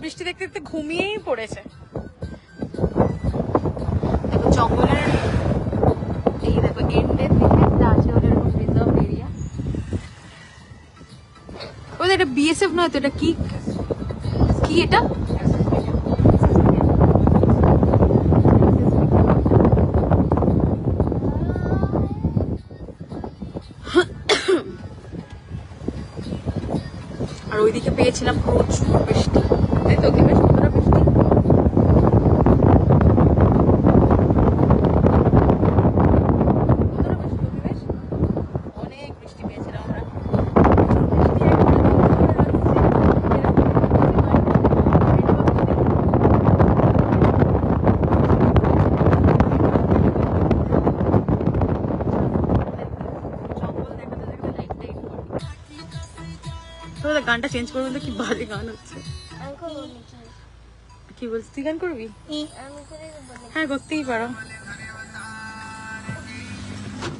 বৃষ্টি দেখতে দেখতে ঘুমিয়েই পড়েছে। দেখো জঙ্গলের এই দেখো এন্ডের দিকে যা আছে ওটা এরকম রিজার্ভ এরিয়া। ওই এটা বিএসএফ নয় তো, এটা কি কি এটা? আর ওইদিকে পেয়েছিলাম প্রচুর বৃষ্টি, তাই তো? বেশ কতটা বৃষ্টি, অনেক বৃষ্টি পেয়েছিলাম আমরা। গানটা চেঞ্জ করবো তো, কি বাজে গান হচ্ছে। কি বলছিস, তুই গান করবি? হ্যাঁ করতেই পারো,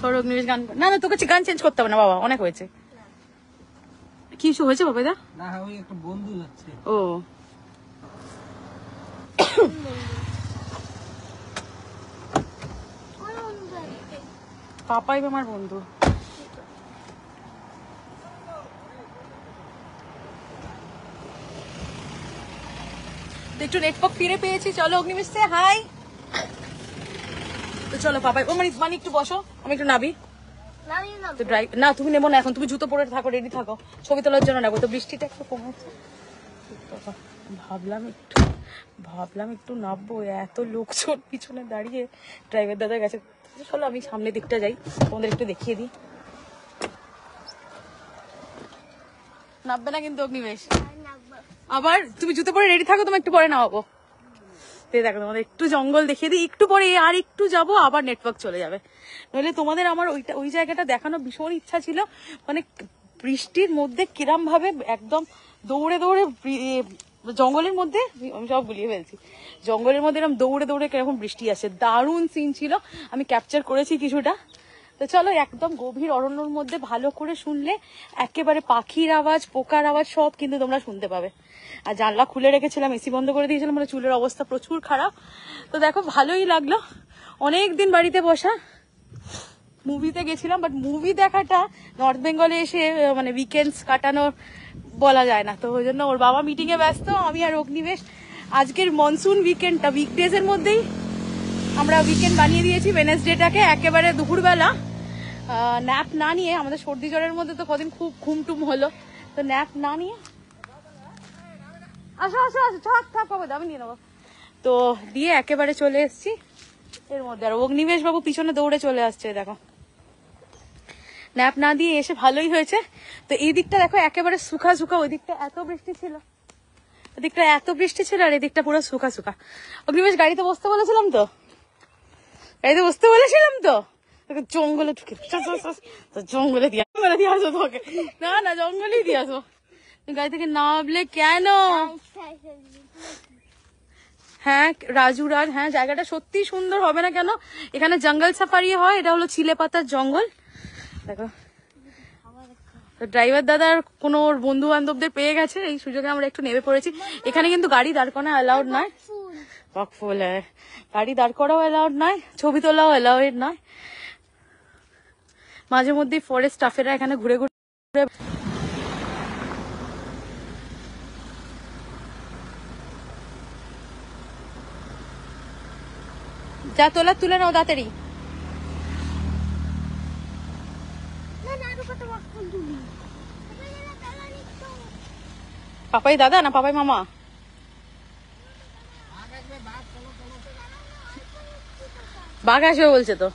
করো অগ্নিবেশ গান। না না তোকে গান চেঞ্জ করতে হবে না বাবা, অনেক হয়েছে। কি কিছু হয়েছে বাবা? দা না ওই একটা বন্ধু যাচ্ছে। ও পাপাই আমার বন্ধু। একটু নেটওয়ার্ক ফিরে পেয়েছি, চলো অগ্নিবেশ সে হাই। তো চলো পাপাই, ও মানে একটু বসো, আমি একটু নাবি। তো ড্রাইভ না, তুমি নেবো না এখন, তুমি জুতো পরে থাকো, রেডি থাকো, ছবি তোলার জন্য নেবো। তো বৃষ্টিটা একটু কমেছে, ভাবলাম একটু নামবো, এত লোকজন পিছনে দাঁড়িয়ে ড্রাইভার দাদার কাছে। চলো আমি সামনের দিকটা যাই, তোমাদের একটু দেখিয়ে দিই। নামবে না কিন্তু অগ্নিবেশ, আবার তুমি জুতো পরে রেডি থাকো, তুমি একটু পরে নামাবো। দেখো তোমাদের একটু জঙ্গল দেখিয়ে দিই, একটু পরে আর একটু যাবো, আবার নেটওয়ার্ক চলে যাবে। নইলে তোমাদের আমার ওই জায়গাটা দেখানো ভীষণ ইচ্ছা ছিল। মানে বৃষ্টির মধ্যে কিরম ভাবে একদম দৌড়ে দৌড়ে জঙ্গলের মধ্যে, আমি সব গুলিয়ে ফেলছি, জঙ্গলের মধ্যে এরকম দৌড়ে দৌড়ে কিরকম বৃষ্টি আসে, দারুণ সিন ছিল, আমি ক্যাপচার করেছি কিছুটা। তো চলো একদম গভীর অরণ্যর মধ্যে ভালো করে শুনলে একেবারে পাখির আওয়াজ, পোকার আওয়াজ সব কিন্তু তোমরা শুনতে পাবে। আর জানলা খুলে রেখেছিলাম, এসি বন্ধ করে দিয়েছিলাম, মানে চুলের অবস্থা প্রচুর খারাপ। তো দেখো ভালোই লাগলো, অনেকদিন বাড়িতে বসা। মুভিতে গেছিলাম, বাট মুভি দেখাটা নর্থ বেঙ্গলে এসে মানে উইকেন্ডস কাটানোর বলা যায় না। তো ওই জন্য ওর বাবা মিটিং এ ব্যস্ত, আমি আর অগ্নিবেশ আজকের মনসুন উইকেন্ডটা উইকডেজ এর মধ্যেই আমরা উইকেন্ড বানিয়ে দিয়েছি। ওয়েডনেসডেটাকে একেবারে দুপুরবেলা ন্যাপ না নিয়ে, আমাদের সর্দি জ্বরের মধ্যে তো কদিন খুব ঘুমটুম হলো, তো ন্যাপ না নিয়ে আসো আসো আসো, থাক থাক বাবা, আমি নিয়ে নেবো। তো দিয়ে একেবারে চলে এসছি এর মধ্যে। আর অগ্নিবেশ বাবু পিছনে দৌড়ে চলে আসছে, দেখো ন্যাপ না দিয়ে এসে ভালোই হয়েছে। তো এই দিকটা দেখো একেবারে শুকা শুকা, ওই দিকটা এত বৃষ্টি ছিল, ওদিকটা এত বৃষ্টি ছিল, আর এদিকটা পুরো শুকা শুকা। অগ্নিবেশ গাড়িতে বসতে বলেছিলাম তো, গাড়িতে বসতে বলেছিলাম তো, জঙ্গলে ঢুকে জঙ্গলে দিয়ে আসো তোকে, না না জঙ্গলেই দিয়ে আসো, গাড়ি থেকে নামলে কেন? হ্যাঁ রাজুরাজ, হ্যাঁ জায়গাটা সত্যি সুন্দর, হবে না কেন? এখানে জঙ্গল সাফারি হয়, এটা হলো চিলে পাতার জঙ্গল। দেখো ড্রাইভার দাদার কোনো বন্ধু বান্ধবদের পেয়ে গেছে, এই সুযোগে আমরা একটু নেমে পড়েছি। এখানে কিন্তু গাড়ি দাঁড় করানো অ্যালাউড নয়, বকফুল গাড়ি দাঁড় করাও অ্যালাউড নয়, ছবি তোলাও অ্যালাউড নয়। মাঝে মধ্যে ফরেস্ট স্টাফেরা এখানে ঘুরে ঘুরে যা তোলা তুলে নাও তাড়াতাড়ি। পাপাই দাদা না পাপাই মামা? বাঘ আসবে বলছে তো।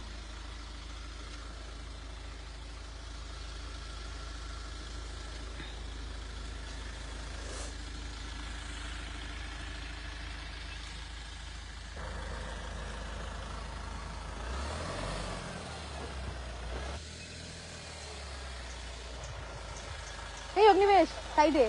এই অগ্নিবেশ সাইডে।